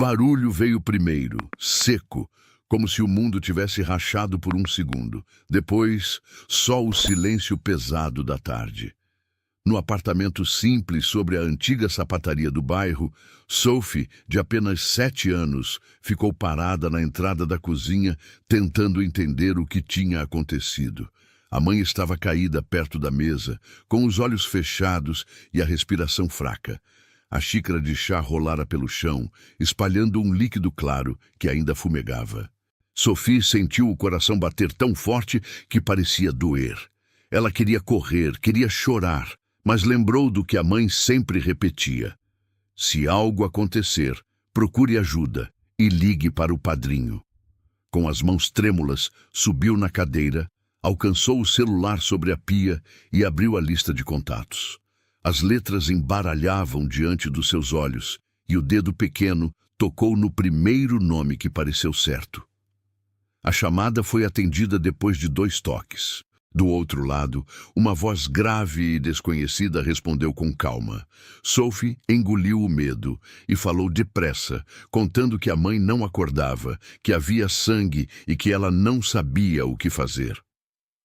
barulho veio primeiro, seco, como se o mundo tivesse rachado por um segundo. Depois, só o silêncio pesado da tarde. No apartamento simples sobre a antiga sapataria do bairro, Sophie, de apenas 7 anos, ficou parada na entrada da cozinha, tentando entender o que tinha acontecido. A mãe estava caída perto da mesa, com os olhos fechados e a respiração fraca. A xícara de chá rolara pelo chão, espalhando um líquido claro que ainda fumegava. Sophie sentiu o coração bater tão forte que parecia doer. Ela queria correr, queria chorar, mas lembrou do que a mãe sempre repetia: se algo acontecer, procure ajuda e ligue para o padrinho. Com as mãos trêmulas, subiu na cadeira, alcançou o celular sobre a pia e abriu a lista de contatos. As letras embaralhavam diante dos seus olhos e o dedo pequeno tocou no primeiro nome que pareceu certo. A chamada foi atendida depois de 2 toques. Do outro lado, uma voz grave e desconhecida respondeu com calma. Sophie engoliu o medo e falou depressa, contando que a mãe não acordava, que havia sangue e que ela não sabia o que fazer.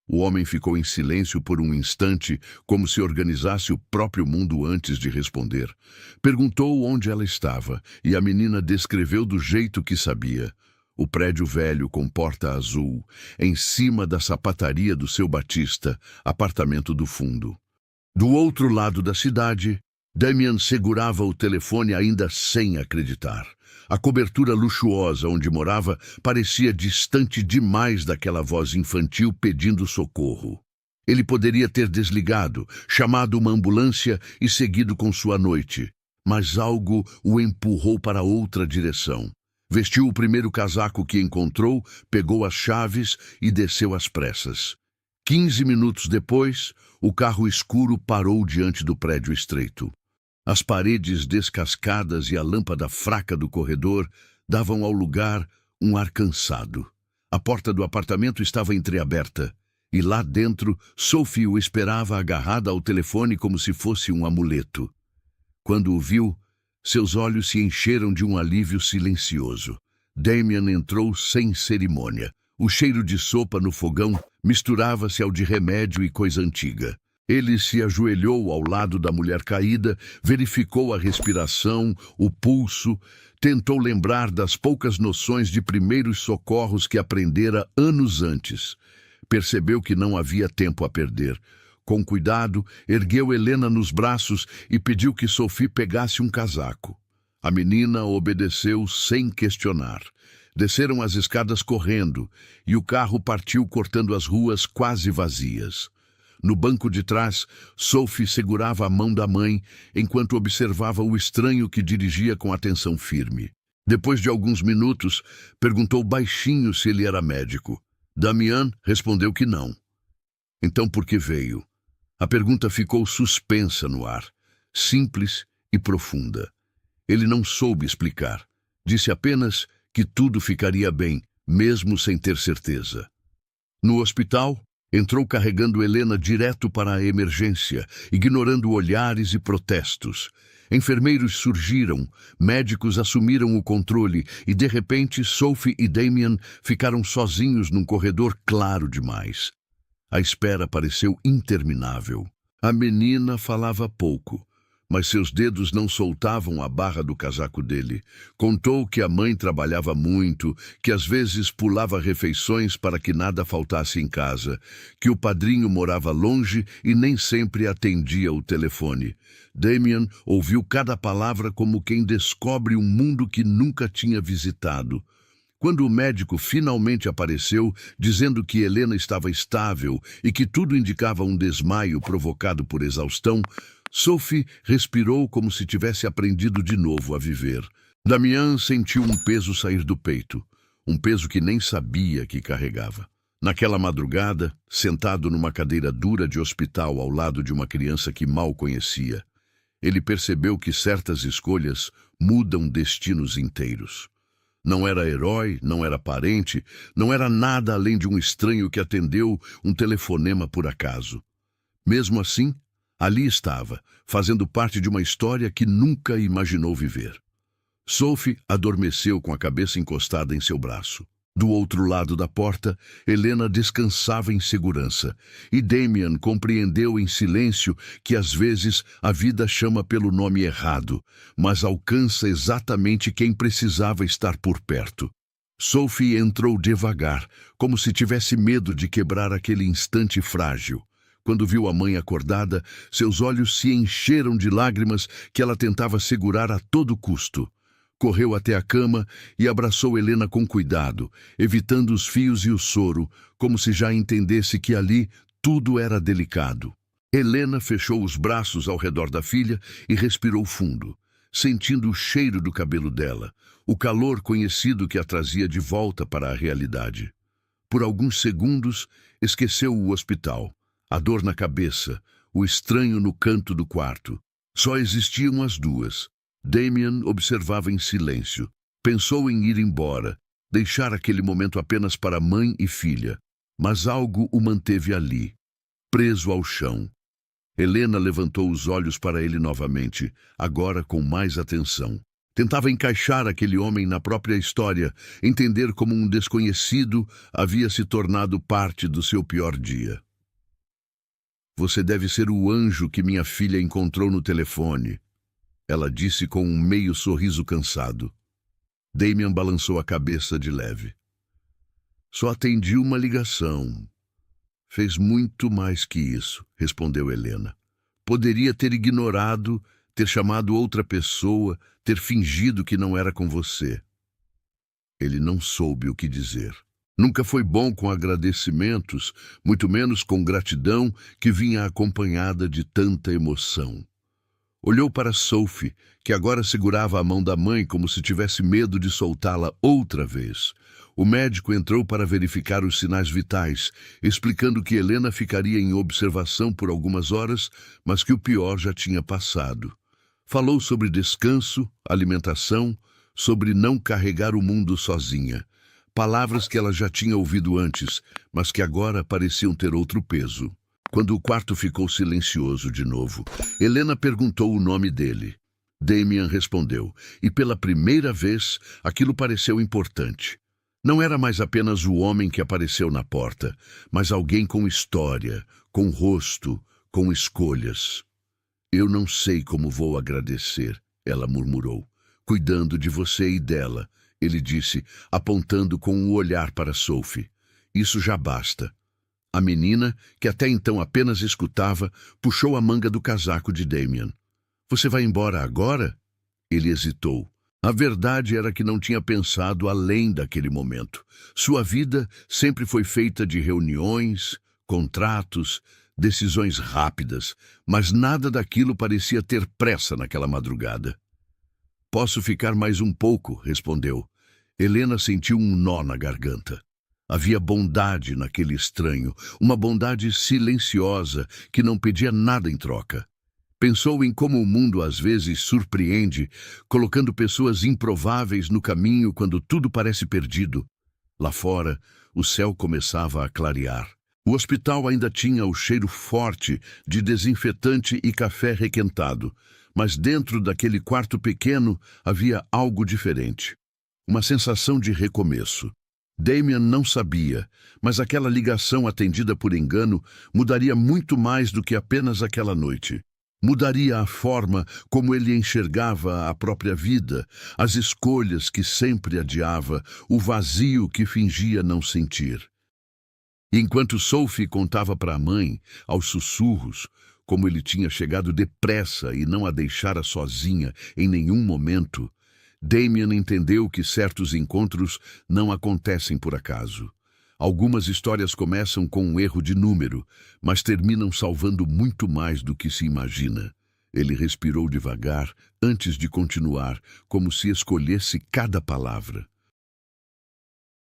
O homem ficou em silêncio por um instante, como se organizasse o próprio mundo antes de responder. Perguntou onde ela estava e a menina descreveu do jeito que sabia. O prédio velho com porta azul, em cima da sapataria do seu Batista, apartamento do fundo. Do outro lado da cidade, Damien segurava o telefone ainda sem acreditar. A cobertura luxuosa onde morava parecia distante demais daquela voz infantil pedindo socorro. Ele poderia ter desligado, chamado uma ambulância e seguido com sua noite, mas algo o empurrou para outra direção. Vestiu o primeiro casaco que encontrou, pegou as chaves e desceu às pressas. 15 minutos depois, o carro escuro parou diante do prédio estreito. As paredes descascadas e a lâmpada fraca do corredor davam ao lugar um ar cansado. A porta do apartamento estava entreaberta, e lá dentro, Sophie o esperava agarrada ao telefone como se fosse um amuleto. Quando o viu, seus olhos se encheram de um alívio silencioso. Damien entrou sem cerimônia. O cheiro de sopa no fogão misturava-se ao de remédio e coisa antiga. Ele se ajoelhou ao lado da mulher caída, verificou a respiração, o pulso, tentou lembrar das poucas noções de primeiros socorros que aprendera anos antes. Percebeu que não havia tempo a perder. Com cuidado, ergueu Helena nos braços e pediu que Sophie pegasse um casaco. A menina obedeceu sem questionar. Desceram as escadas correndo e o carro partiu cortando as ruas quase vazias. No banco de trás, Sophie segurava a mão da mãe enquanto observava o estranho que dirigia com atenção firme. Depois de alguns minutos, perguntou baixinho se ele era médico. Damien respondeu que não. Então por que veio? A pergunta ficou suspensa no ar, simples e profunda. Ele não soube explicar. Disse apenas que tudo ficaria bem, mesmo sem ter certeza. No hospital, entrou carregando Helena direto para a emergência, ignorando olhares e protestos. Enfermeiros surgiram, médicos assumiram o controle e, de repente, Sophie e Damien ficaram sozinhos num corredor claro demais. A espera pareceu interminável. A menina falava pouco, mas seus dedos não soltavam a barra do casaco dele. Contou que a mãe trabalhava muito, que às vezes pulava refeições para que nada faltasse em casa, que o padrinho morava longe e nem sempre atendia o telefone. Damien ouviu cada palavra como quem descobre um mundo que nunca tinha visitado. Quando o médico finalmente apareceu, dizendo que Helena estava estável e que tudo indicava um desmaio provocado por exaustão, Sophie respirou como se tivesse aprendido de novo a viver. Damien sentiu um peso sair do peito, um peso que nem sabia que carregava. Naquela madrugada, sentado numa cadeira dura de hospital ao lado de uma criança que mal conhecia, ele percebeu que certas escolhas mudam destinos inteiros. Não era herói, não era parente, não era nada além de um estranho que atendeu um telefonema por acaso. Mesmo assim, ali estava, fazendo parte de uma história que nunca imaginou viver. Sophie adormeceu com a cabeça encostada em seu braço. Do outro lado da porta, Helena descansava em segurança, e Damien compreendeu em silêncio que às vezes a vida chama pelo nome errado, mas alcança exatamente quem precisava estar por perto. Sophie entrou devagar, como se tivesse medo de quebrar aquele instante frágil. Quando viu a mãe acordada, seus olhos se encheram de lágrimas que ela tentava segurar a todo custo. Correu até a cama e abraçou Helena com cuidado, evitando os fios e o soro, como se já entendesse que ali tudo era delicado. Helena fechou os braços ao redor da filha e respirou fundo, sentindo o cheiro do cabelo dela, o calor conhecido que a trazia de volta para a realidade. Por alguns segundos, esqueceu o hospital, a dor na cabeça, o estranho no canto do quarto. Só existiam as duas. Damien observava em silêncio. Pensou em ir embora, deixar aquele momento apenas para mãe e filha. Mas algo o manteve ali, preso ao chão. Helena levantou os olhos para ele novamente, agora com mais atenção. Tentava encaixar aquele homem na própria história, entender como um desconhecido havia se tornado parte do seu pior dia. Você deve ser o anjo que minha filha encontrou no telefone, ela disse com um meio sorriso cansado. Damien balançou a cabeça de leve. Só atendi uma ligação. Fez muito mais que isso, respondeu Helena. Poderia ter ignorado, ter chamado outra pessoa, ter fingido que não era com você. Ele não soube o que dizer. Nunca foi bom com agradecimentos, muito menos com gratidão que vinha acompanhada de tanta emoção. Olhou para Sophie, que agora segurava a mão da mãe como se tivesse medo de soltá-la outra vez. O médico entrou para verificar os sinais vitais, explicando que Helena ficaria em observação por algumas horas, mas que o pior já tinha passado. Falou sobre descanso, alimentação, sobre não carregar o mundo sozinha. Palavras que ela já tinha ouvido antes, mas que agora pareciam ter outro peso. Quando o quarto ficou silencioso de novo, Helena perguntou o nome dele. Damien respondeu, e pela primeira vez aquilo pareceu importante. Não era mais apenas o homem que apareceu na porta, mas alguém com história, com rosto, com escolhas. Eu não sei como vou agradecer, ela murmurou. Cuidando de você e dela, ele disse, apontando com o olhar para Sophie. Isso já basta. A menina, que até então apenas escutava, puxou a manga do casaco de Damien. Você vai embora agora? Ele hesitou. A verdade era que não tinha pensado além daquele momento. Sua vida sempre foi feita de reuniões, contratos, decisões rápidas, mas nada daquilo parecia ter pressa naquela madrugada. Posso ficar mais um pouco, respondeu. Helena sentiu um nó na garganta. Havia bondade naquele estranho, uma bondade silenciosa que não pedia nada em troca. Pensou em como o mundo às vezes surpreende, colocando pessoas improváveis no caminho quando tudo parece perdido. Lá fora, o céu começava a clarear. O hospital ainda tinha o cheiro forte de desinfetante e café requentado, mas dentro daquele quarto pequeno havia algo diferente. Uma sensação de recomeço. Damien não sabia, mas aquela ligação atendida por engano mudaria muito mais do que apenas aquela noite. Mudaria a forma como ele enxergava a própria vida, as escolhas que sempre adiava, o vazio que fingia não sentir. Enquanto Sophie contava para a mãe, aos sussurros, como ele tinha chegado depressa e não a deixara sozinha em nenhum momento, Damien entendeu que certos encontros não acontecem por acaso. Algumas histórias começam com um erro de número, mas terminam salvando muito mais do que se imagina. Ele respirou devagar antes de continuar, como se escolhesse cada palavra.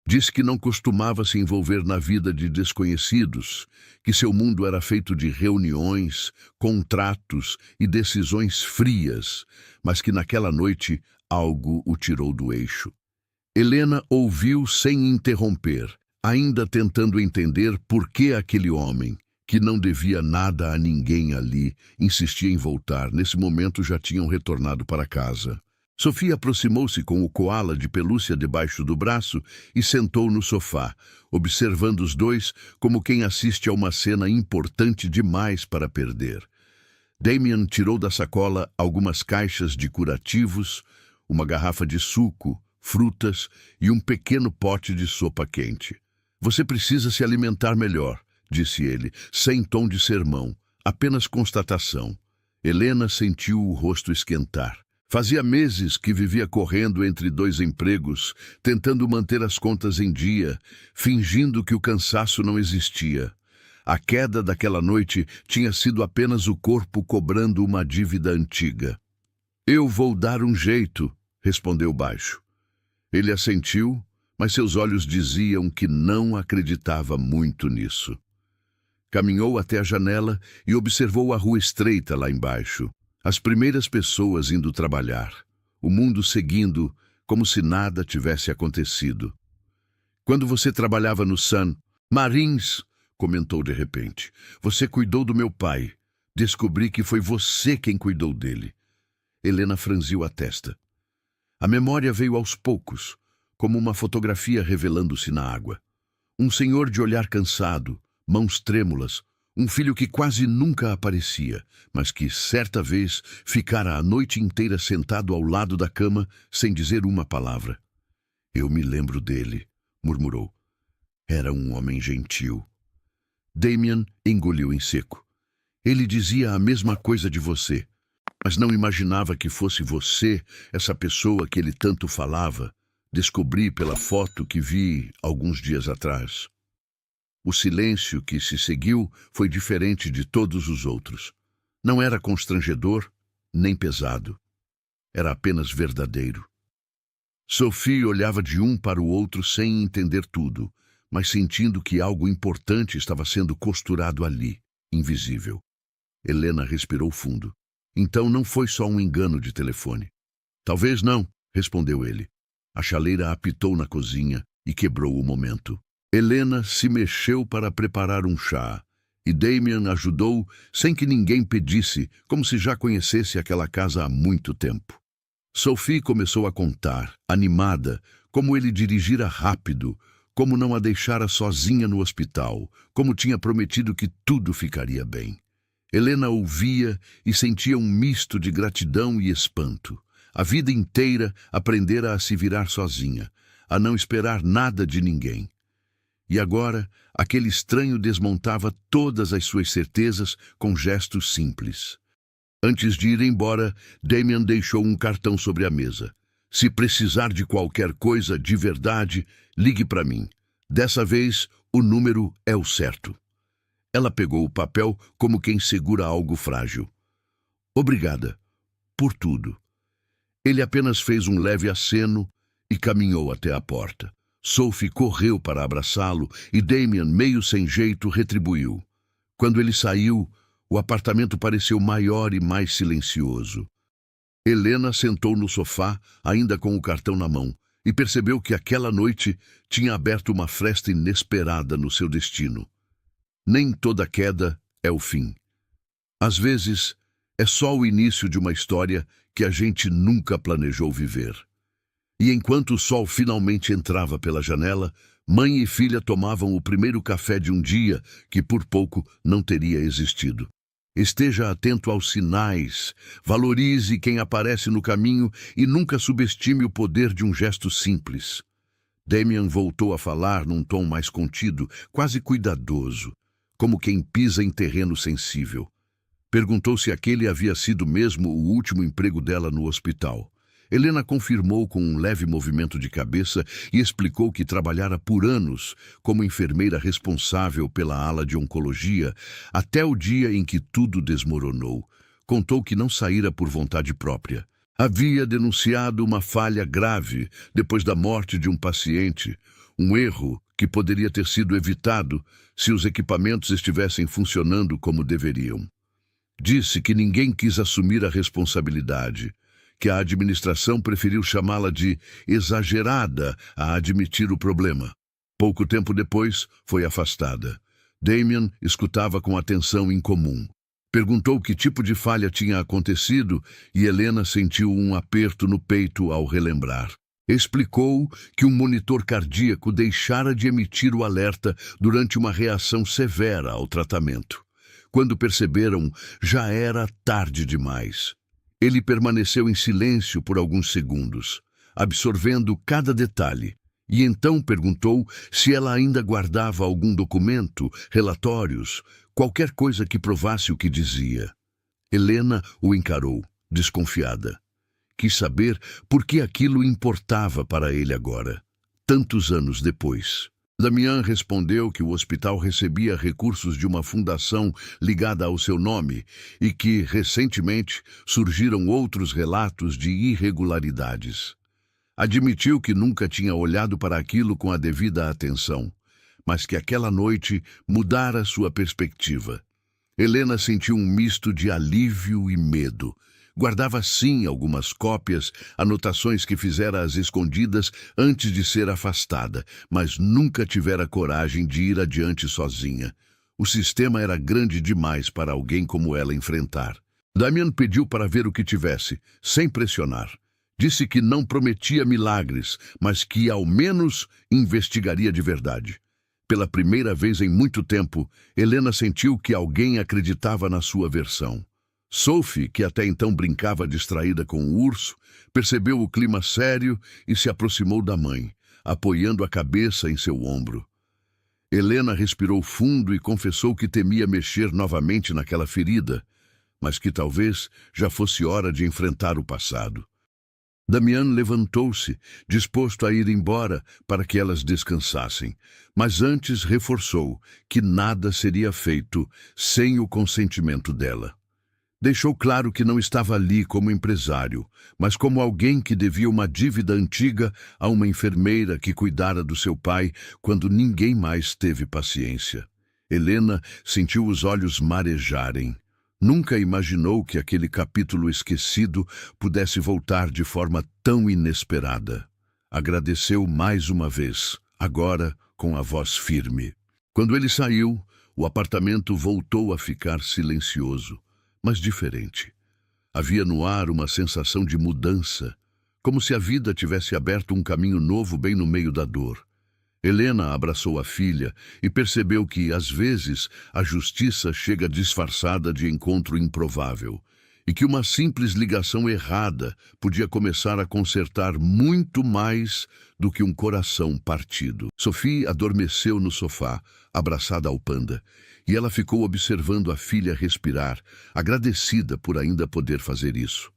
Disse que não costumava se envolver na vida de desconhecidos, que seu mundo era feito de reuniões, contratos e decisões frias, mas que naquela noite algo o tirou do eixo. Helena ouviu sem interromper, ainda tentando entender por que aquele homem, que não devia nada a ninguém ali, insistia em voltar. Nesse momento já tinham retornado para casa. Sophie aproximou-se com o coala de pelúcia debaixo do braço e sentou no sofá, observando os dois como quem assiste a uma cena importante demais para perder. Damien tirou da sacola algumas caixas de curativos, uma garrafa de suco, frutas e um pequeno pote de sopa quente. Você precisa se alimentar melhor, disse ele, sem tom de sermão, apenas constatação. Helena sentiu o rosto esquentar. Fazia meses que vivia correndo entre dois empregos, tentando manter as contas em dia, fingindo que o cansaço não existia. A queda daquela noite tinha sido apenas o corpo cobrando uma dívida antiga. Eu vou dar um jeito, respondeu baixo. Ele assentiu, mas seus olhos diziam que não acreditava muito nisso. Caminhou até a janela e observou a rua estreita lá embaixo. As primeiras pessoas indo trabalhar, o mundo seguindo como se nada tivesse acontecido. Quando você trabalhava no Sun Marines, comentou de repente, você cuidou do meu pai. Descobri que foi você quem cuidou dele. Helena franziu a testa. A memória veio aos poucos, como uma fotografia revelando-se na água. Um senhor de olhar cansado, mãos trêmulas, um filho que quase nunca aparecia, mas que, certa vez, ficara a noite inteira sentado ao lado da cama, sem dizer uma palavra. Eu me lembro dele, murmurou. Era um homem gentil. Damien engoliu em seco. Ele dizia a mesma coisa de você, mas não imaginava que fosse você, essa pessoa que ele tanto falava. Descobri pela foto que vi alguns dias atrás. O silêncio que se seguiu foi diferente de todos os outros. Não era constrangedor, nem pesado. Era apenas verdadeiro. Sophie olhava de um para o outro sem entender tudo, mas sentindo que algo importante estava sendo costurado ali, invisível. Helena respirou fundo. Então não foi só um engano de telefone. Talvez não, respondeu ele. A chaleira apitou na cozinha e quebrou o momento. Helena se mexeu para preparar um chá, e Damien ajudou sem que ninguém pedisse, como se já conhecesse aquela casa há muito tempo. Sophie começou a contar, animada, como ele dirigira rápido, como não a deixara sozinha no hospital, como tinha prometido que tudo ficaria bem. Helena ouvia e sentia um misto de gratidão e espanto. A vida inteira aprendera a se virar sozinha, a não esperar nada de ninguém. E agora, aquele estranho desmontava todas as suas certezas com gestos simples. Antes de ir embora, Damien deixou um cartão sobre a mesa. Se precisar de qualquer coisa de verdade, ligue para mim. Dessa vez, o número é o certo. Ela pegou o papel como quem segura algo frágil. Obrigada. Por tudo. Ele apenas fez um leve aceno e caminhou até a porta. Sophie correu para abraçá-lo e Damien, meio sem jeito, retribuiu. Quando ele saiu, o apartamento pareceu maior e mais silencioso. Helena sentou no sofá, ainda com o cartão na mão, e percebeu que aquela noite tinha aberto uma fresta inesperada no seu destino. Nem toda queda é o fim. Às vezes, é só o início de uma história que a gente nunca planejou viver. E enquanto o sol finalmente entrava pela janela, mãe e filha tomavam o primeiro café de um dia que por pouco não teria existido. Esteja atento aos sinais, valorize quem aparece no caminho e nunca subestime o poder de um gesto simples. Damien voltou a falar num tom mais contido, quase cuidadoso, como quem pisa em terreno sensível. Perguntou se aquele havia sido mesmo o último emprego dela no hospital. Helena confirmou com um leve movimento de cabeça e explicou que trabalhara por anos como enfermeira responsável pela ala de oncologia até o dia em que tudo desmoronou. Contou que não saíra por vontade própria. Havia denunciado uma falha grave depois da morte de um paciente, um erro que poderia ter sido evitado se os equipamentos estivessem funcionando como deveriam. Disse que ninguém quis assumir a responsabilidade, que a administração preferiu chamá-la de exagerada a admitir o problema. Pouco tempo depois, foi afastada. Damien escutava com atenção incomum. Perguntou que tipo de falha tinha acontecido e Helena sentiu um aperto no peito ao relembrar. Explicou que um monitor cardíaco deixara de emitir o alerta durante uma reação severa ao tratamento. Quando perceberam, já era tarde demais. Ele permaneceu em silêncio por alguns segundos, absorvendo cada detalhe, e então perguntou se ela ainda guardava algum documento, relatórios, qualquer coisa que provasse o que dizia. Helena o encarou, desconfiada. Quis saber por que aquilo importava para ele agora, tantos anos depois. Damian respondeu que o hospital recebia recursos de uma fundação ligada ao seu nome e que, recentemente, surgiram outros relatos de irregularidades. Admitiu que nunca tinha olhado para aquilo com a devida atenção, mas que aquela noite mudara sua perspectiva. Helena sentiu um misto de alívio e medo. Guardava sim algumas cópias, anotações que fizera às escondidas antes de ser afastada, mas nunca tivera coragem de ir adiante sozinha. O sistema era grande demais para alguém como ela enfrentar. Damian pediu para ver o que tivesse, sem pressionar. Disse que não prometia milagres, mas que ao menos investigaria de verdade. Pela primeira vez em muito tempo, Helena sentiu que alguém acreditava na sua versão. Sophie, que até então brincava distraída com o urso, percebeu o clima sério e se aproximou da mãe, apoiando a cabeça em seu ombro. Helena respirou fundo e confessou que temia mexer novamente naquela ferida, mas que talvez já fosse hora de enfrentar o passado. Damian levantou-se, disposto a ir embora para que elas descansassem, mas antes reforçou que nada seria feito sem o consentimento dela. Deixou claro que não estava ali como empresário, mas como alguém que devia uma dívida antiga a uma enfermeira que cuidara do seu pai quando ninguém mais teve paciência. Helena sentiu os olhos marejarem. Nunca imaginou que aquele capítulo esquecido pudesse voltar de forma tão inesperada. Agradeceu mais uma vez, agora com a voz firme. Quando ele saiu, o apartamento voltou a ficar silencioso, mas diferente. Havia no ar uma sensação de mudança, como se a vida tivesse aberto um caminho novo bem no meio da dor. Helena abraçou a filha e percebeu que, às vezes, a justiça chega disfarçada de encontro improvável, e que uma simples ligação errada podia começar a consertar muito mais do que um coração partido. Sophie adormeceu no sofá, abraçada ao panda, e ela ficou observando a filha respirar, agradecida por ainda poder fazer isso.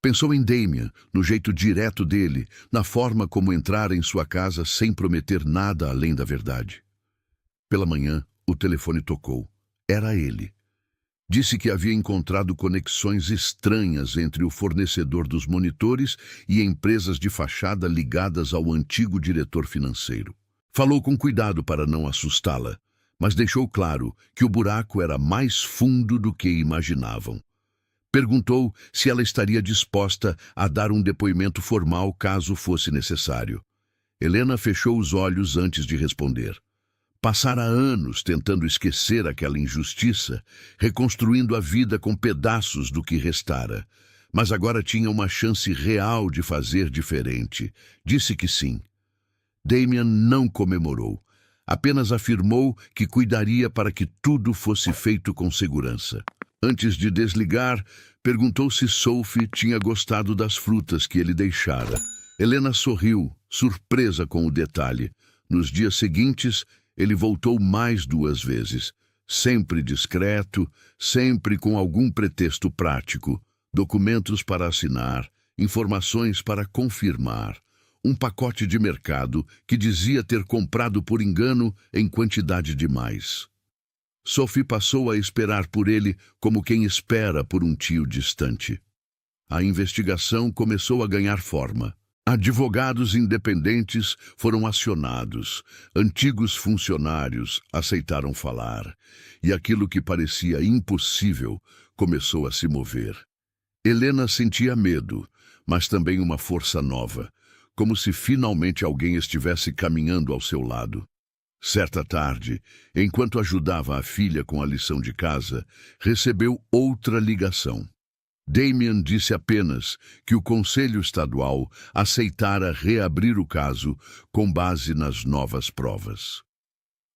Pensou em Damian, no jeito direto dele, na forma como entrara em sua casa sem prometer nada além da verdade. Pela manhã, o telefone tocou. Era ele. Disse que havia encontrado conexões estranhas entre o fornecedor dos monitores e empresas de fachada ligadas ao antigo diretor financeiro. Falou com cuidado para não assustá-la, mas deixou claro que o buraco era mais fundo do que imaginavam. Perguntou se ela estaria disposta a dar um depoimento formal caso fosse necessário. Helena fechou os olhos antes de responder. Passara anos tentando esquecer aquela injustiça, reconstruindo a vida com pedaços do que restara. Mas agora tinha uma chance real de fazer diferente. Disse que sim. Damian não comemorou. Apenas afirmou que cuidaria para que tudo fosse feito com segurança. Antes de desligar, perguntou se Sophie tinha gostado das frutas que ele deixara. Helena sorriu, surpresa com o detalhe. Nos dias seguintes, ele voltou mais 2 vezes, sempre discreto, sempre com algum pretexto prático, documentos para assinar, informações para confirmar, um pacote de mercado que dizia ter comprado por engano em quantidade demais. Sophie passou a esperar por ele como quem espera por um tio distante. A investigação começou a ganhar forma. Advogados independentes foram acionados, antigos funcionários aceitaram falar, e aquilo que parecia impossível começou a se mover. Helena sentia medo, mas também uma força nova, como se finalmente alguém estivesse caminhando ao seu lado. Certa tarde, enquanto ajudava a filha com a lição de casa, recebeu outra ligação. Damien disse apenas que o Conselho Estadual aceitara reabrir o caso com base nas novas provas.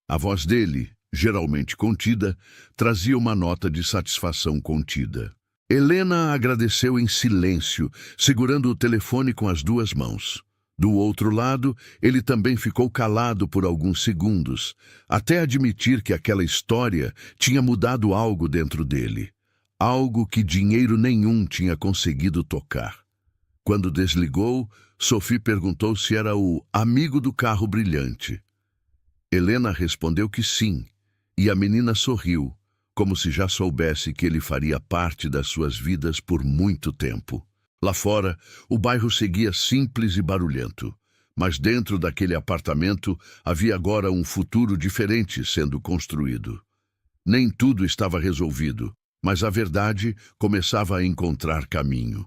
A voz dele, geralmente contida, trazia uma nota de satisfação contida. Helena agradeceu em silêncio, segurando o telefone com as duas mãos. Do outro lado, ele também ficou calado por alguns segundos, até admitir que aquela história tinha mudado algo dentro dele. Algo que dinheiro nenhum tinha conseguido tocar. Quando desligou, Sophie perguntou se era o amigo do carro brilhante. Helena respondeu que sim, e a menina sorriu, como se já soubesse que ele faria parte das suas vidas por muito tempo. Lá fora, o bairro seguia simples e barulhento, mas dentro daquele apartamento havia agora um futuro diferente sendo construído. Nem tudo estava resolvido, mas a verdade começava a encontrar caminho.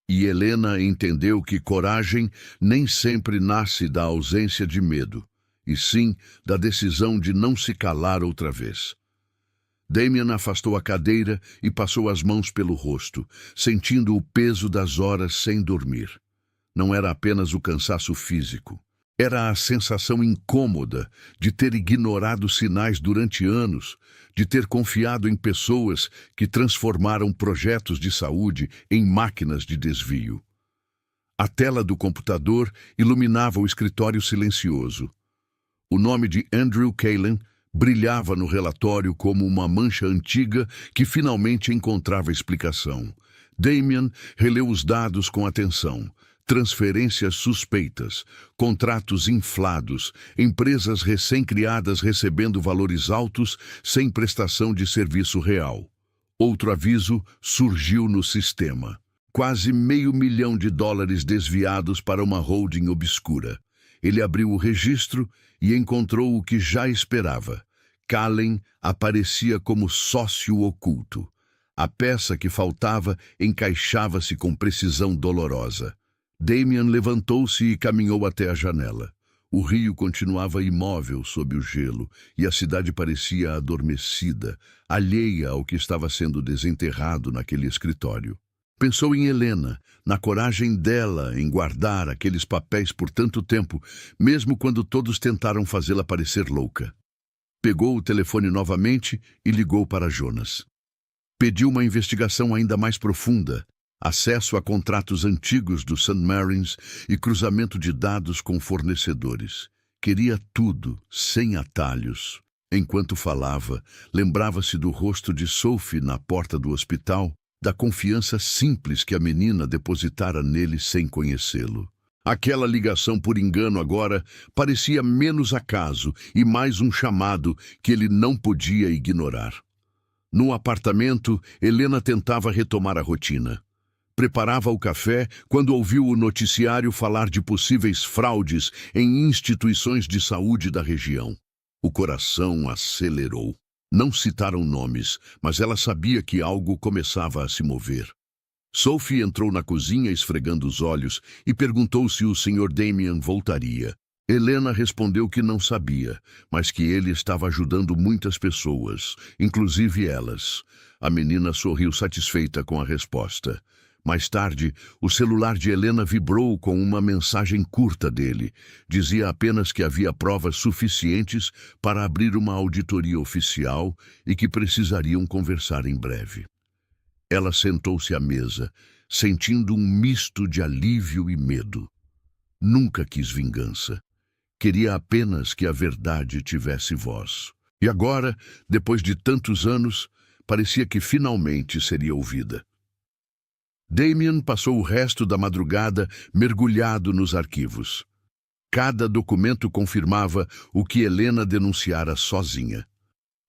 E Helena entendeu que coragem nem sempre nasce da ausência de medo, e sim da decisão de não se calar outra vez. Damien afastou a cadeira e passou as mãos pelo rosto, sentindo o peso das horas sem dormir. Não era apenas o cansaço físico. Era a sensação incômoda de ter ignorado sinais durante anos, de ter confiado em pessoas que transformaram projetos de saúde em máquinas de desvio. A tela do computador iluminava o escritório silencioso. O nome de Andrew Callen brilhava no relatório como uma mancha antiga que finalmente encontrava explicação. Damien releu os dados com atenção. Transferências suspeitas, contratos inflados, empresas recém-criadas recebendo valores altos sem prestação de serviço real. Outro aviso surgiu no sistema. Quase $500 mil desviados para uma holding obscura. Ele abriu o registro e encontrou o que já esperava. Callen aparecia como sócio oculto. A peça que faltava encaixava-se com precisão dolorosa. Damien levantou-se e caminhou até a janela. O rio continuava imóvel sob o gelo e a cidade parecia adormecida, alheia ao que estava sendo desenterrado naquele escritório. Pensou em Helena, na coragem dela em guardar aqueles papéis por tanto tempo, mesmo quando todos tentaram fazê-la parecer louca. Pegou o telefone novamente e ligou para Jonas. Pediu uma investigação ainda mais profunda, acesso a contratos antigos do St. Mary's e cruzamento de dados com fornecedores. Queria tudo, sem atalhos. Enquanto falava, lembrava-se do rosto de Sophie na porta do hospital, da confiança simples que a menina depositara nele sem conhecê-lo. Aquela ligação por engano agora parecia menos acaso e mais um chamado que ele não podia ignorar. No apartamento, Helena tentava retomar a rotina. Preparava o café quando ouviu o noticiário falar de possíveis fraudes em instituições de saúde da região. O coração acelerou. Não citaram nomes, mas ela sabia que algo começava a se mover. Sophie entrou na cozinha esfregando os olhos e perguntou se o Sr. Damien voltaria. Helena respondeu que não sabia, mas que ele estava ajudando muitas pessoas, inclusive elas. A menina sorriu satisfeita com a resposta. Mais tarde, o celular de Helena vibrou com uma mensagem curta dele. Dizia apenas que havia provas suficientes para abrir uma auditoria oficial e que precisariam conversar em breve. Ela sentou-se à mesa, sentindo um misto de alívio e medo. Nunca quis vingança. Queria apenas que a verdade tivesse voz. E agora, depois de tantos anos, parecia que finalmente seria ouvida. Damien passou o resto da madrugada mergulhado nos arquivos. Cada documento confirmava o que Helena denunciara sozinha.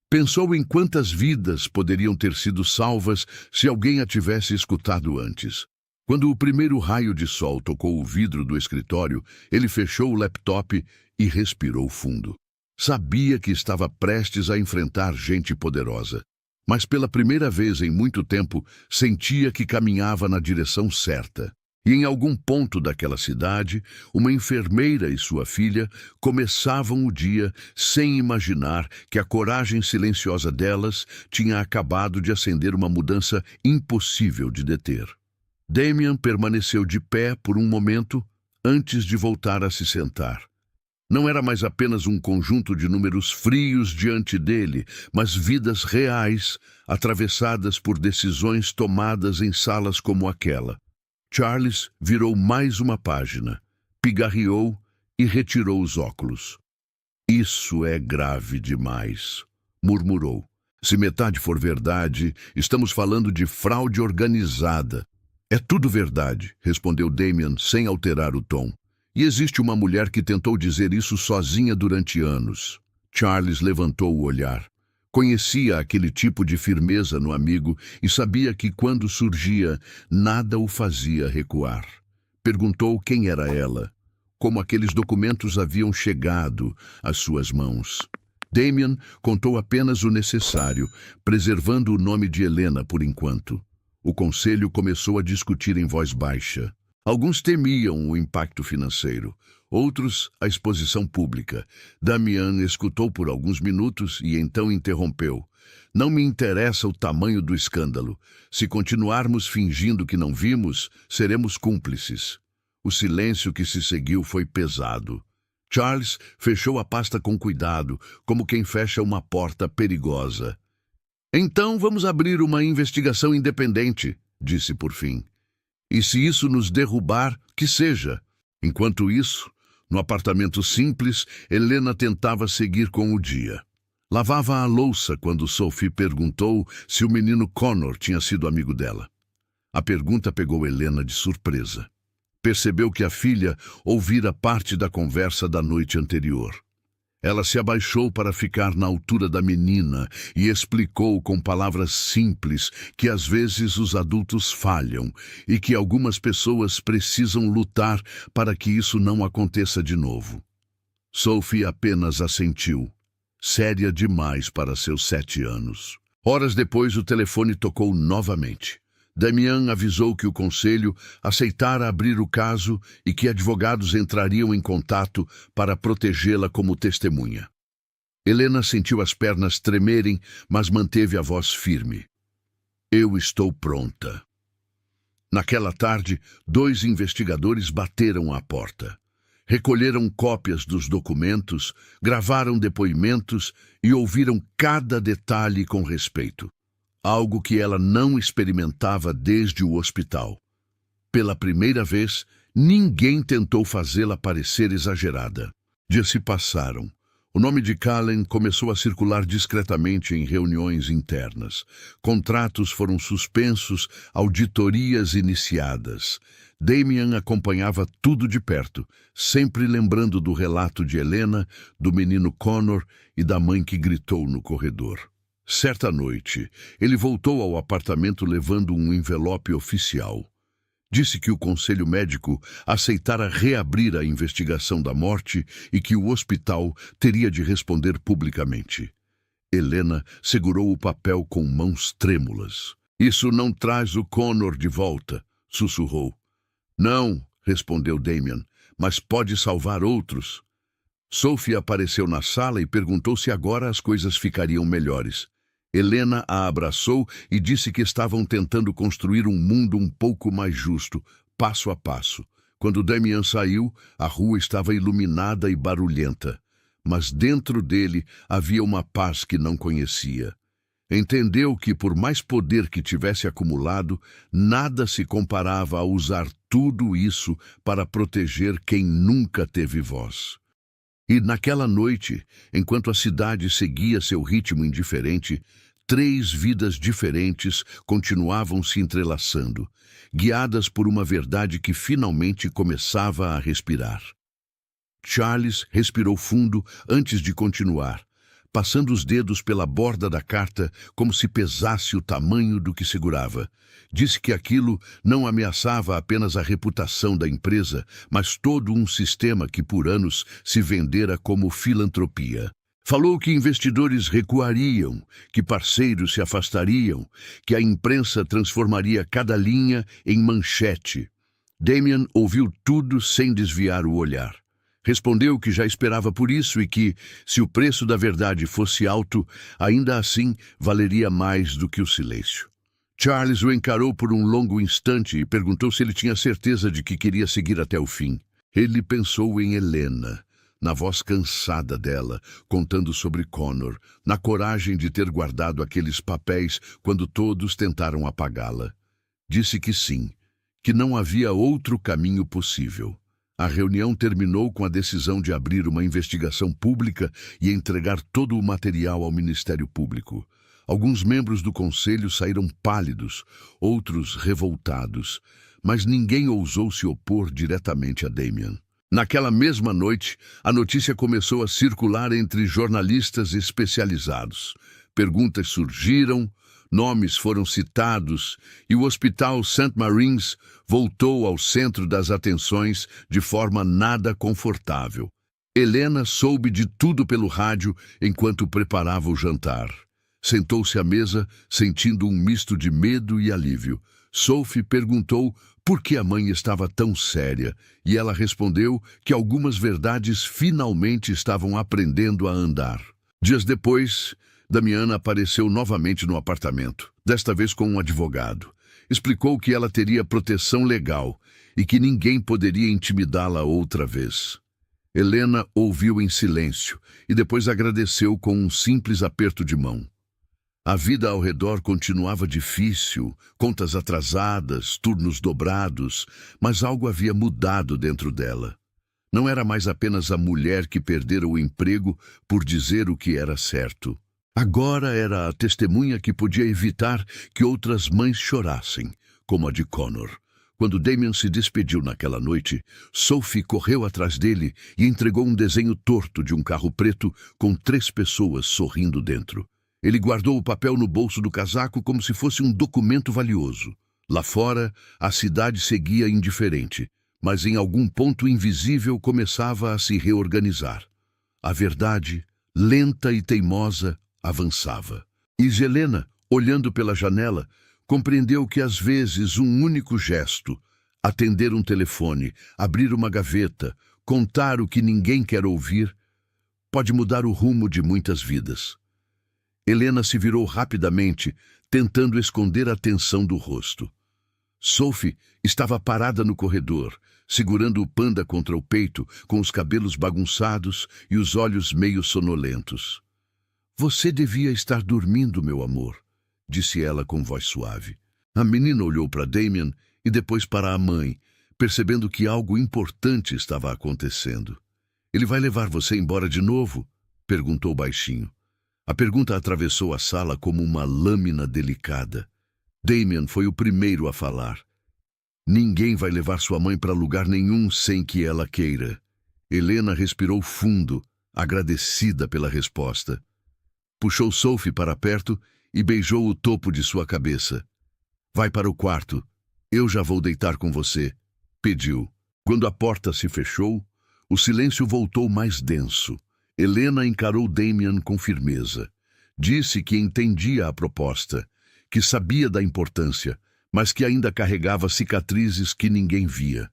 Pensou em quantas vidas poderiam ter sido salvas se alguém a tivesse escutado antes. Quando o primeiro raio de sol tocou o vidro do escritório, ele fechou o laptop e respirou fundo. Sabia que estava prestes a enfrentar gente poderosa. Mas pela primeira vez em muito tempo, sentia que caminhava na direção certa. E em algum ponto daquela cidade, uma enfermeira e sua filha começavam o dia sem imaginar que a coragem silenciosa delas tinha acabado de acender uma mudança impossível de deter. Damien permaneceu de pé por um momento antes de voltar a se sentar. Não era mais apenas um conjunto de números frios diante dele, mas vidas reais, atravessadas por decisões tomadas em salas como aquela. Charles virou mais uma página, pigarreou e retirou os óculos. "Isso é grave demais", murmurou. "Se metade for verdade, estamos falando de fraude organizada." "É tudo verdade", respondeu Damien sem alterar o tom. "E existe uma mulher que tentou dizer isso sozinha durante anos." Charles levantou o olhar. Conhecia aquele tipo de firmeza no amigo e sabia que, quando surgia, nada o fazia recuar. Perguntou quem era ela, como aqueles documentos haviam chegado às suas mãos. Damien contou apenas o necessário, preservando o nome de Helena por enquanto. O conselho começou a discutir em voz baixa. Alguns temiam o impacto financeiro, outros a exposição pública. Damien escutou por alguns minutos e então interrompeu. "Não me interessa o tamanho do escândalo. Se continuarmos fingindo que não vimos, seremos cúmplices." O silêncio que se seguiu foi pesado. Charles fechou a pasta com cuidado, como quem fecha uma porta perigosa. "Então vamos abrir uma investigação independente", disse por fim. "E se isso nos derrubar, que seja." Enquanto isso, no apartamento simples, Helena tentava seguir com o dia. Lavava a louça quando Sophie perguntou se o menino Connor tinha sido amigo dela. A pergunta pegou Helena de surpresa. Percebeu que a filha ouvira parte da conversa da noite anterior. Ela se abaixou para ficar na altura da menina e explicou com palavras simples que às vezes os adultos falham e que algumas pessoas precisam lutar para que isso não aconteça de novo. Sophie apenas assentiu, séria demais para seus 7 anos. Horas depois, o telefone tocou novamente. Damien avisou que o conselho aceitara abrir o caso e que advogados entrariam em contato para protegê-la como testemunha. Helena sentiu as pernas tremerem, mas manteve a voz firme. "Eu estou pronta." Naquela tarde, 2 investigadores bateram à porta. Recolheram cópias dos documentos, gravaram depoimentos e ouviram cada detalhe com respeito. Algo que ela não experimentava desde o hospital. Pela primeira vez, ninguém tentou fazê-la parecer exagerada. Dias se passaram. O nome de Callen começou a circular discretamente em reuniões internas. Contratos foram suspensos, auditorias iniciadas. Damien acompanhava tudo de perto, sempre lembrando do relato de Helena, do menino Connor e da mãe que gritou no corredor. Certa noite, ele voltou ao apartamento levando um envelope oficial. Disse que o conselho médico aceitara reabrir a investigação da morte e que o hospital teria de responder publicamente. Helena segurou o papel com mãos trêmulas. "Isso não traz o Connor de volta", sussurrou. "Não", respondeu Damien, "mas pode salvar outros." Sophie apareceu na sala e perguntou se agora as coisas ficariam melhores. Helena a abraçou e disse que estavam tentando construir um mundo um pouco mais justo, passo a passo. Quando Damien saiu, a rua estava iluminada e barulhenta, mas dentro dele havia uma paz que não conhecia. Entendeu que, por mais poder que tivesse acumulado, nada se comparava a usar tudo isso para proteger quem nunca teve voz. E naquela noite, enquanto a cidade seguia seu ritmo indiferente, 3 vidas diferentes continuavam se entrelaçando, guiadas por uma verdade que finalmente começava a respirar. Charles respirou fundo antes de continuar, passando os dedos pela borda da carta como se pesasse o tamanho do que segurava. Disse que aquilo não ameaçava apenas a reputação da empresa, mas todo um sistema que por anos se vendera como filantropia. Falou que investidores recuariam, que parceiros se afastariam, que a imprensa transformaria cada linha em manchete. Damien ouviu tudo sem desviar o olhar. Respondeu que já esperava por isso e que, se o preço da verdade fosse alto, ainda assim valeria mais do que o silêncio. Charles o encarou por um longo instante e perguntou se ele tinha certeza de que queria seguir até o fim. Ele pensou em Helena, na voz cansada dela, contando sobre Connor, na coragem de ter guardado aqueles papéis quando todos tentaram apagá-la. Disse que sim, que não havia outro caminho possível. A reunião terminou com a decisão de abrir uma investigação pública e entregar todo o material ao Ministério Público. Alguns membros do conselho saíram pálidos, outros revoltados, mas ninguém ousou se opor diretamente a Damien. Naquela mesma noite, a notícia começou a circular entre jornalistas especializados. Perguntas surgiram, nomes foram citados e o Hospital St. Mary's voltou ao centro das atenções de forma nada confortável. Helena soube de tudo pelo rádio enquanto preparava o jantar. Sentou-se à mesa, sentindo um misto de medo e alívio. Sophie perguntou por que a mãe estava tão séria, e ela respondeu que algumas verdades finalmente estavam aprendendo a andar. Dias depois, Damiana apareceu novamente no apartamento, desta vez com um advogado. Explicou que ela teria proteção legal e que ninguém poderia intimidá-la outra vez. Helena ouviu em silêncio e depois agradeceu com um simples aperto de mão. A vida ao redor continuava difícil, contas atrasadas, turnos dobrados, mas algo havia mudado dentro dela. Não era mais apenas a mulher que perdera o emprego por dizer o que era certo. Agora era a testemunha que podia evitar que outras mães chorassem, como a de Connor. Quando Damien se despediu naquela noite, Sophie correu atrás dele e entregou um desenho torto de um carro preto com 3 pessoas sorrindo dentro. Ele guardou o papel no bolso do casaco como se fosse um documento valioso. Lá fora, a cidade seguia indiferente, mas em algum ponto invisível começava a se reorganizar. A verdade, lenta e teimosa, avançava. E Helena, olhando pela janela, compreendeu que às vezes um único gesto, atender um telefone, abrir uma gaveta, contar o que ninguém quer ouvir, pode mudar o rumo de muitas vidas. Helena se virou rapidamente, tentando esconder a tensão do rosto. Sophie estava parada no corredor, segurando o panda contra o peito, com os cabelos bagunçados e os olhos meio sonolentos. "Você devia estar dormindo, meu amor", disse ela com voz suave. A menina olhou para Damien e depois para a mãe, percebendo que algo importante estava acontecendo. "Ele vai levar você embora de novo?", perguntou baixinho. A pergunta atravessou a sala como uma lâmina delicada. Damien foi o primeiro a falar. "Ninguém vai levar sua mãe para lugar nenhum sem que ela queira." Helena respirou fundo, agradecida pela resposta. Puxou Sophie para perto e beijou o topo de sua cabeça. "Vai para o quarto. Eu já vou deitar com você", pediu. Quando a porta se fechou, o silêncio voltou mais denso. Helena encarou Damien com firmeza. Disse que entendia a proposta, que sabia da importância, mas que ainda carregava cicatrizes que ninguém via.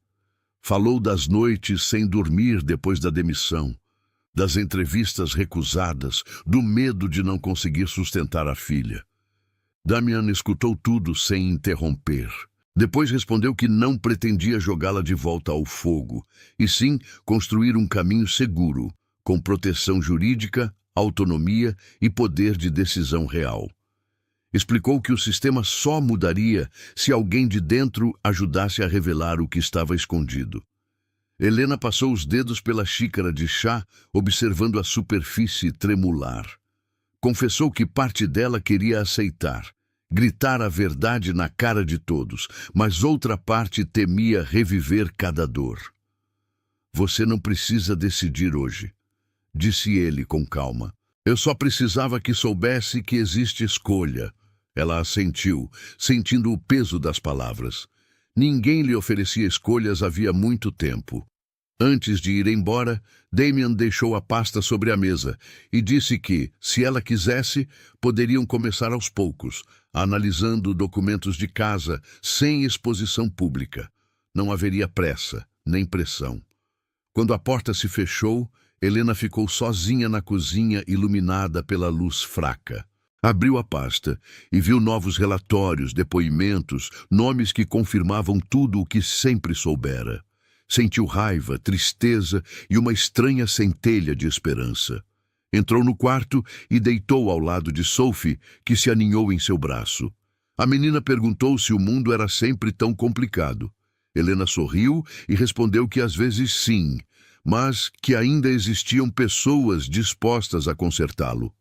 Falou das noites sem dormir depois da demissão, das entrevistas recusadas, do medo de não conseguir sustentar a filha. Damien escutou tudo sem interromper. Depois respondeu que não pretendia jogá-la de volta ao fogo, e sim construir um caminho seguro, com proteção jurídica, autonomia e poder de decisão real. Explicou que o sistema só mudaria se alguém de dentro ajudasse a revelar o que estava escondido. Helena passou os dedos pela xícara de chá, observando a superfície tremular. Confessou que parte dela queria aceitar, gritar a verdade na cara de todos, mas outra parte temia reviver cada dor. "Você não precisa decidir hoje", disse ele com calma. "Eu só precisava que soubesse que existe escolha." Ela assentiu, sentindo o peso das palavras. Ninguém lhe oferecia escolhas havia muito tempo. Antes de ir embora, Damien deixou a pasta sobre a mesa e disse que, se ela quisesse, poderiam começar aos poucos, analisando documentos de casa, sem exposição pública. Não haveria pressa, nem pressão. Quando a porta se fechou, Helena ficou sozinha na cozinha, iluminada pela luz fraca. Abriu a pasta e viu novos relatórios, depoimentos, nomes que confirmavam tudo o que sempre soubera. Sentiu raiva, tristeza e uma estranha centelha de esperança. Entrou no quarto e deitou ao lado de Sophie, que se aninhou em seu braço. A menina perguntou se o mundo era sempre tão complicado. Helena sorriu e respondeu que às vezes sim, mas que ainda existiam pessoas dispostas a consertá-lo.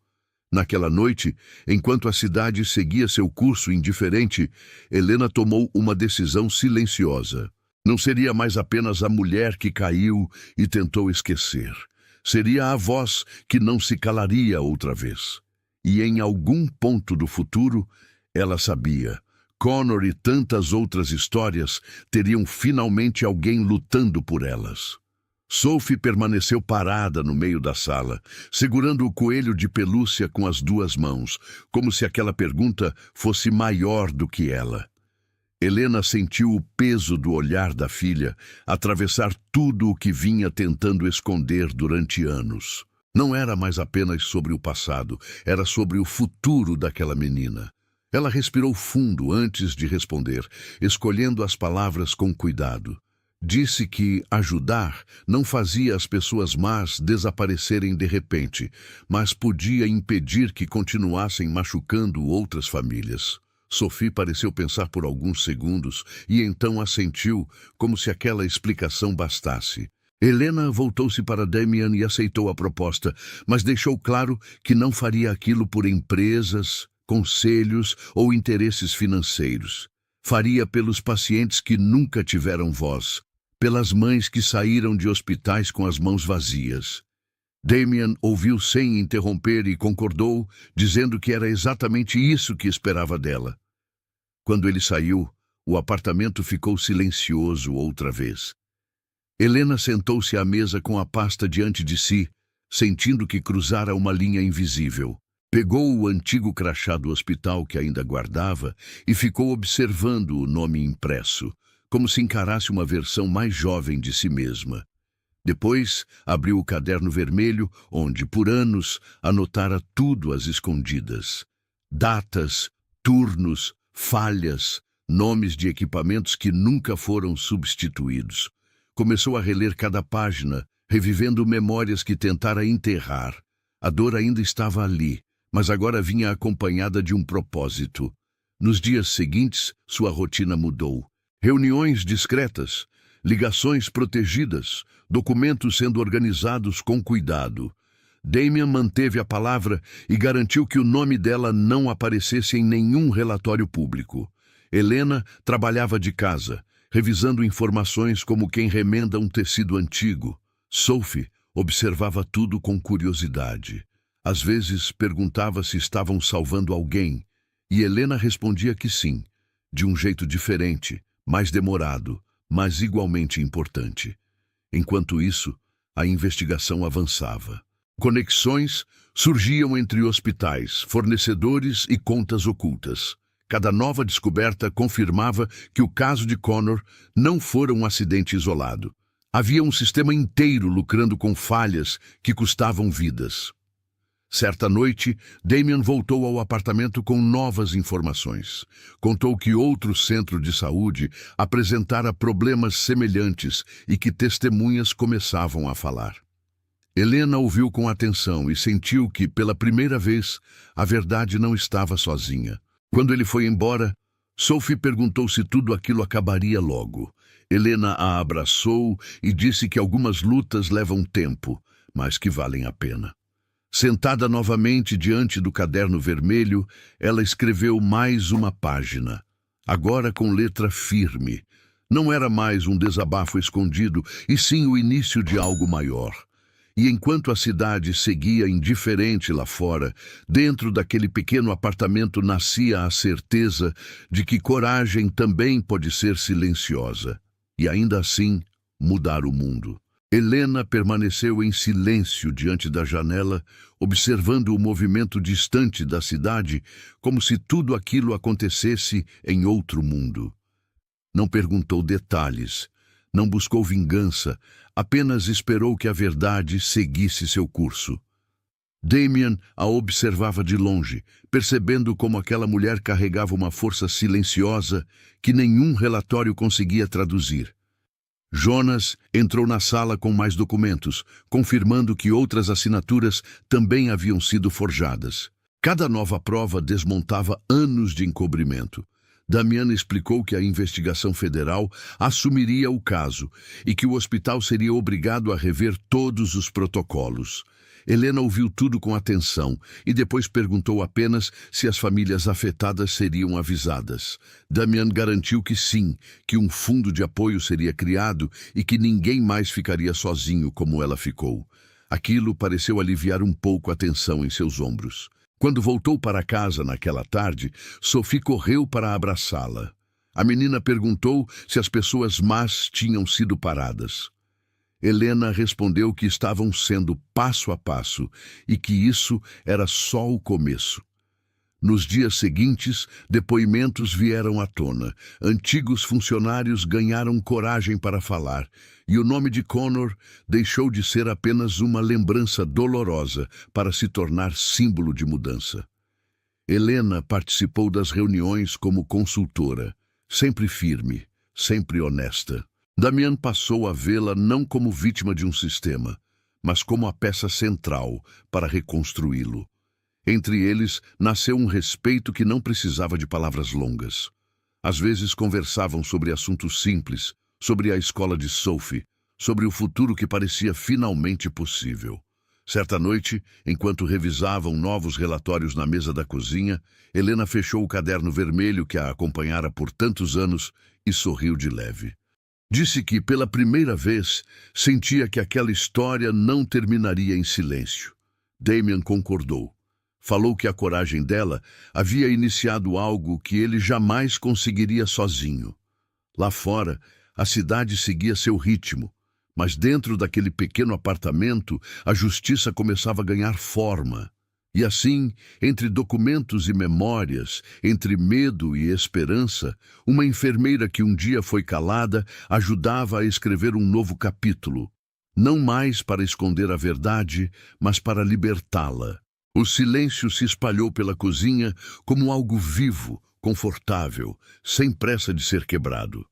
Naquela noite, enquanto a cidade seguia seu curso indiferente, Helena tomou uma decisão silenciosa. Não seria mais apenas a mulher que caiu e tentou esquecer. Seria a voz que não se calaria outra vez. E em algum ponto do futuro, ela sabia. Connor e tantas outras histórias teriam finalmente alguém lutando por elas. Sophie permaneceu parada no meio da sala, segurando o coelho de pelúcia com as duas mãos, como se aquela pergunta fosse maior do que ela. Helena sentiu o peso do olhar da filha atravessar tudo o que vinha tentando esconder durante anos. Não era mais apenas sobre o passado, era sobre o futuro daquela menina. Ela respirou fundo antes de responder, escolhendo as palavras com cuidado. Disse que ajudar não fazia as pessoas más desaparecerem de repente, mas podia impedir que continuassem machucando outras famílias. Sophie pareceu pensar por alguns segundos e então assentiu, como se aquela explicação bastasse. Helena voltou-se para Damien e aceitou a proposta, mas deixou claro que não faria aquilo por empresas, conselhos ou interesses financeiros. Faria pelos pacientes que nunca tiveram voz, pelas mães que saíram de hospitais com as mãos vazias. Damien ouviu sem interromper e concordou, dizendo que era exatamente isso que esperava dela. Quando ele saiu, o apartamento ficou silencioso outra vez. Helena sentou-se à mesa com a pasta diante de si, sentindo que cruzara uma linha invisível. Pegou o antigo crachá do hospital que ainda guardava e ficou observando o nome impresso, como se encarasse uma versão mais jovem de si mesma. Depois, abriu o caderno vermelho, onde, por anos, anotara tudo às escondidas. Datas, turnos, falhas, nomes de equipamentos que nunca foram substituídos. Começou a reler cada página, revivendo memórias que tentara enterrar. A dor ainda estava ali, mas agora vinha acompanhada de um propósito. Nos dias seguintes, sua rotina mudou. Reuniões discretas, ligações protegidas, documentos sendo organizados com cuidado. Damien manteve a palavra e garantiu que o nome dela não aparecesse em nenhum relatório público. Helena trabalhava de casa, revisando informações como quem remenda um tecido antigo. Sophie observava tudo com curiosidade. Às vezes perguntava se estavam salvando alguém, e Helena respondia que sim, de um jeito diferente, mais demorado, mas igualmente importante. Enquanto isso, a investigação avançava. Conexões surgiam entre hospitais, fornecedores e contas ocultas. Cada nova descoberta confirmava que o caso de Connor não fora um acidente isolado. Havia um sistema inteiro lucrando com falhas que custavam vidas. Certa noite, Damien voltou ao apartamento com novas informações. Contou que outro centro de saúde apresentara problemas semelhantes e que testemunhas começavam a falar. Helena ouviu com atenção e sentiu que, pela primeira vez, a verdade não estava sozinha. Quando ele foi embora, Sophie perguntou se tudo aquilo acabaria logo. Helena a abraçou e disse que algumas lutas levam tempo, mas que valem a pena. Sentada novamente diante do caderno vermelho, ela escreveu mais uma página, agora com letra firme. Não era mais um desabafo escondido, e sim o início de algo maior. E enquanto a cidade seguia indiferente lá fora, dentro daquele pequeno apartamento nascia a certeza de que coragem também pode ser silenciosa, e ainda assim mudar o mundo. Helena permaneceu em silêncio diante da janela, observando o movimento distante da cidade, como se tudo aquilo acontecesse em outro mundo. Não perguntou detalhes, não buscou vingança, apenas esperou que a verdade seguisse seu curso. Damien a observava de longe, percebendo como aquela mulher carregava uma força silenciosa que nenhum relatório conseguia traduzir. Jonas entrou na sala com mais documentos, confirmando que outras assinaturas também haviam sido forjadas. Cada nova prova desmontava anos de encobrimento. Damian explicou que a investigação federal assumiria o caso e que o hospital seria obrigado a rever todos os protocolos. Helena ouviu tudo com atenção e depois perguntou apenas se as famílias afetadas seriam avisadas. Damian garantiu que sim, que um fundo de apoio seria criado e que ninguém mais ficaria sozinho como ela ficou. Aquilo pareceu aliviar um pouco a tensão em seus ombros. Quando voltou para casa naquela tarde, Sophie correu para abraçá-la. A menina perguntou se as pessoas más tinham sido paradas. Helena respondeu que estavam sendo passo a passo e que isso era só o começo. Nos dias seguintes, depoimentos vieram à tona. Antigos funcionários ganharam coragem para falar, e o nome de Connor deixou de ser apenas uma lembrança dolorosa para se tornar símbolo de mudança. Helena participou das reuniões como consultora, sempre firme, sempre honesta. Damian passou a vê-la não como vítima de um sistema, mas como a peça central para reconstruí-lo. Entre eles, nasceu um respeito que não precisava de palavras longas. Às vezes conversavam sobre assuntos simples, sobre a escola de Sophie, sobre o futuro que parecia finalmente possível. Certa noite, enquanto revisavam novos relatórios na mesa da cozinha, Helena fechou o caderno vermelho que a acompanhara por tantos anos e sorriu de leve. Disse que, pela primeira vez, sentia que aquela história não terminaria em silêncio. Damian concordou. Falou que a coragem dela havia iniciado algo que ele jamais conseguiria sozinho. Lá fora, a cidade seguia seu ritmo, mas dentro daquele pequeno apartamento, a justiça começava a ganhar forma. E assim, entre documentos e memórias, entre medo e esperança, uma enfermeira que um dia foi calada ajudava a escrever um novo capítulo, não mais para esconder a verdade, mas para libertá-la. O silêncio se espalhou pela cozinha como algo vivo, confortável, sem pressa de ser quebrado.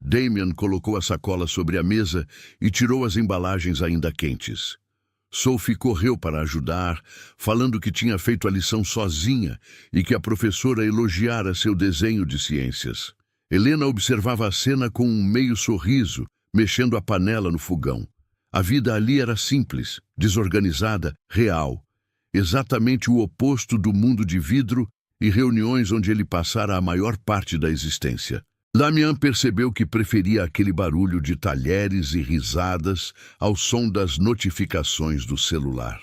Damian colocou a sacola sobre a mesa e tirou as embalagens ainda quentes. Sophie correu para ajudar, falando que tinha feito a lição sozinha e que a professora elogiara seu desenho de ciências. Helena observava a cena com um meio sorriso, mexendo a panela no fogão. A vida ali era simples, desorganizada, real. Exatamente o oposto do mundo de vidro e reuniões onde ele passara a maior parte da existência. Damian percebeu que preferia aquele barulho de talheres e risadas ao som das notificações do celular.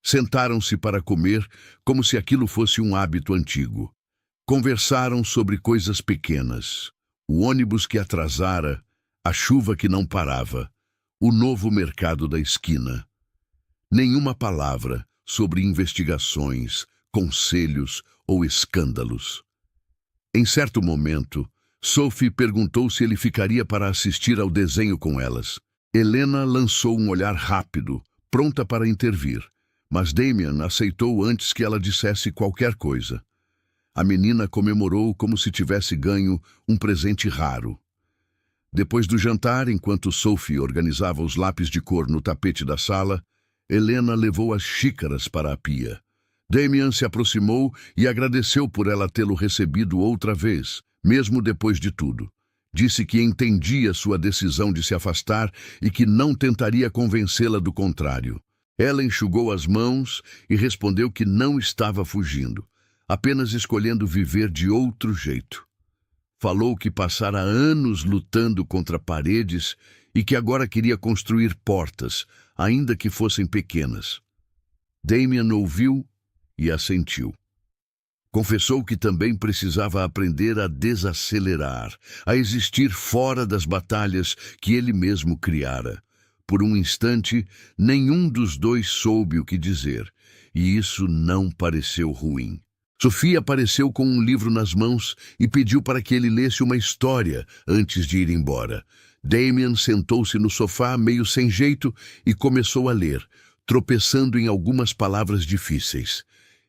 Sentaram-se para comer como se aquilo fosse um hábito antigo. Conversaram sobre coisas pequenas, o ônibus que atrasara, a chuva que não parava, o novo mercado da esquina. Nenhuma palavra sobre investigações, conselhos ou escândalos. Em certo momento, Sophie perguntou se ele ficaria para assistir ao desenho com elas. Helena lançou um olhar rápido, pronta para intervir, mas Damian aceitou antes que ela dissesse qualquer coisa. A menina comemorou como se tivesse ganho um presente raro. Depois do jantar, enquanto Sophie organizava os lápis de cor no tapete da sala, Helena levou as xícaras para a pia. Damian se aproximou e agradeceu por ela tê-lo recebido outra vez, mesmo depois de tudo. Disse que entendia sua decisão de se afastar e que não tentaria convencê-la do contrário. Ela enxugou as mãos e respondeu que não estava fugindo, apenas escolhendo viver de outro jeito. Falou que passara anos lutando contra paredes e que agora queria construir portas, ainda que fossem pequenas. Damian ouviu e assentiu. Confessou que também precisava aprender a desacelerar, a existir fora das batalhas que ele mesmo criara. Por um instante, nenhum dos dois soube o que dizer, e isso não pareceu ruim. Sofia apareceu com um livro nas mãos e pediu para que ele lesse uma história antes de ir embora. Damien sentou-se no sofá, meio sem jeito, e começou a ler, tropeçando em algumas palavras difíceis.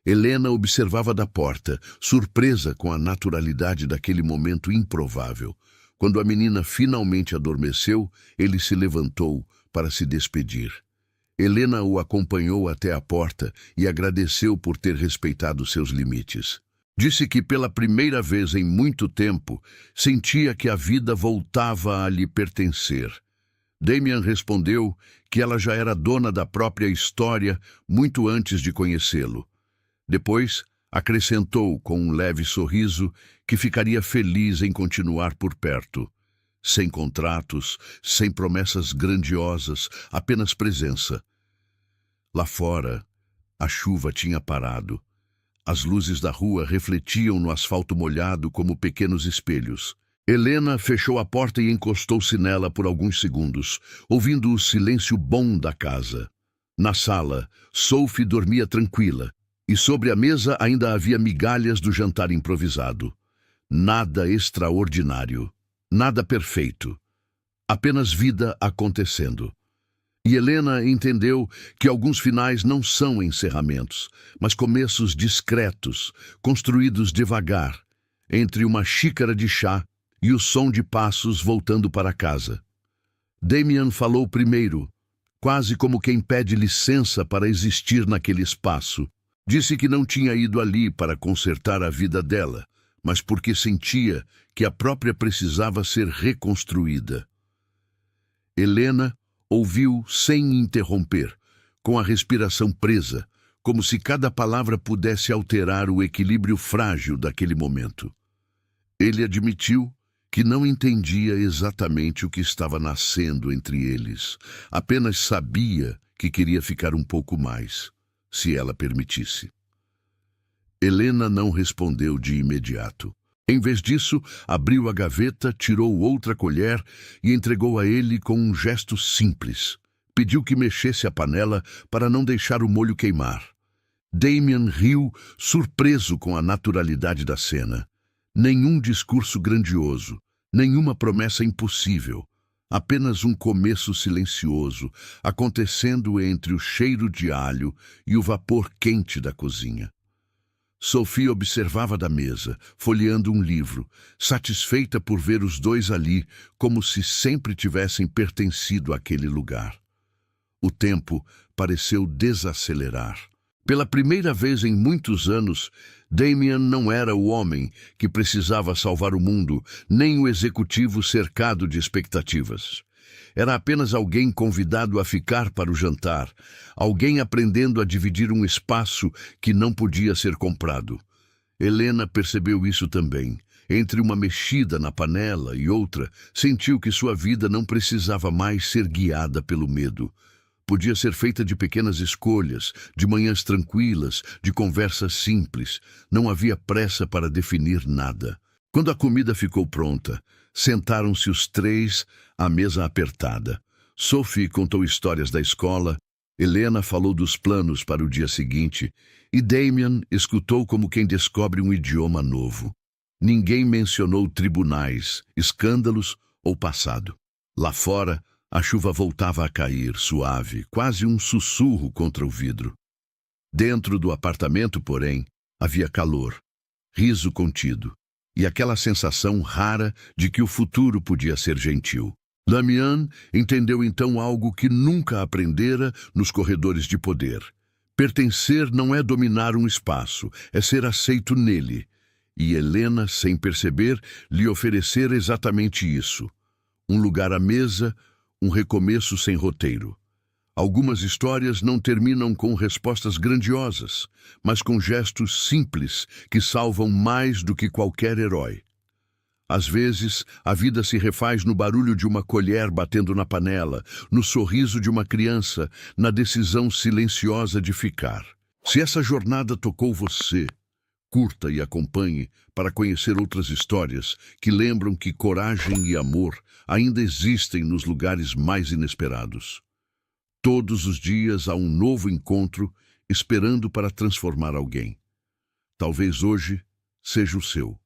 Helena observava da porta, surpresa com a naturalidade daquele momento improvável. Quando a menina finalmente adormeceu, ele se levantou para se despedir. Helena o acompanhou até a porta e agradeceu por ter respeitado seus limites. Disse que pela primeira vez em muito tempo sentia que a vida voltava a lhe pertencer. Damien respondeu que ela já era dona da própria história muito antes de conhecê-lo. Depois, acrescentou com um leve sorriso que ficaria feliz em continuar por perto. Sem contratos, sem promessas grandiosas, apenas presença. Lá fora, a chuva tinha parado. As luzes da rua refletiam no asfalto molhado como pequenos espelhos. Helena fechou a porta e encostou-se nela por alguns segundos, ouvindo o silêncio bom da casa. Na sala, Sophie dormia tranquila, e sobre a mesa ainda havia migalhas do jantar improvisado. Nada extraordinário, nada perfeito, apenas vida acontecendo. E Helena entendeu que alguns finais não são encerramentos, mas começos discretos, construídos devagar, entre uma xícara de chá e o som de passos voltando para casa. Damien falou primeiro, quase como quem pede licença para existir naquele espaço. Disse que não tinha ido ali para consertar a vida dela, mas porque sentia que a própria precisava ser reconstruída. Helena ouviu sem interromper, com a respiração presa, como se cada palavra pudesse alterar o equilíbrio frágil daquele momento. Ele admitiu que não entendia exatamente o que estava nascendo entre eles, apenas sabia que queria ficar um pouco mais, se ela permitisse. Helena não respondeu de imediato. Em vez disso, abriu a gaveta, tirou outra colher e entregou a ele com um gesto simples. Pediu que mexesse a panela para não deixar o molho queimar. Damien riu, surpreso com a naturalidade da cena. Nenhum discurso grandioso, nenhuma promessa impossível. Apenas um começo silencioso, acontecendo entre o cheiro de alho e o vapor quente da cozinha. Sophie observava da mesa, folheando um livro, satisfeita por ver os dois ali, como se sempre tivessem pertencido àquele lugar. O tempo pareceu desacelerar. Pela primeira vez em muitos anos, Damien não era o homem que precisava salvar o mundo, nem o executivo cercado de expectativas. Era apenas alguém convidado a ficar para o jantar, alguém aprendendo a dividir um espaço que não podia ser comprado. Helena percebeu isso também. Entre uma mexida na panela e outra, sentiu que sua vida não precisava mais ser guiada pelo medo. Podia ser feita de pequenas escolhas, de manhãs tranquilas, de conversas simples. Não havia pressa para definir nada. Quando a comida ficou pronta, sentaram-se os três à mesa apertada. Sophie contou histórias da escola, Helena falou dos planos para o dia seguinte e Damien escutou como quem descobre um idioma novo. Ninguém mencionou tribunais, escândalos ou passado. Lá fora, a chuva voltava a cair, suave, quase um sussurro contra o vidro. Dentro do apartamento, porém, havia calor, riso contido e aquela sensação rara de que o futuro podia ser gentil. Damien entendeu então algo que nunca aprendera nos corredores de poder. Pertencer não é dominar um espaço, é ser aceito nele. E Helena, sem perceber, lhe oferecer exatamente isso. Um lugar à mesa, um recomeço sem roteiro. Algumas histórias não terminam com respostas grandiosas, mas com gestos simples que salvam mais do que qualquer herói. Às vezes, a vida se refaz no barulho de uma colher batendo na panela, no sorriso de uma criança, na decisão silenciosa de ficar. Se essa jornada tocou você, curta e acompanhe para conhecer outras histórias que lembram que coragem e amor ainda existem nos lugares mais inesperados. Todos os dias há um novo encontro esperando para transformar alguém. talvez hoje seja o seu.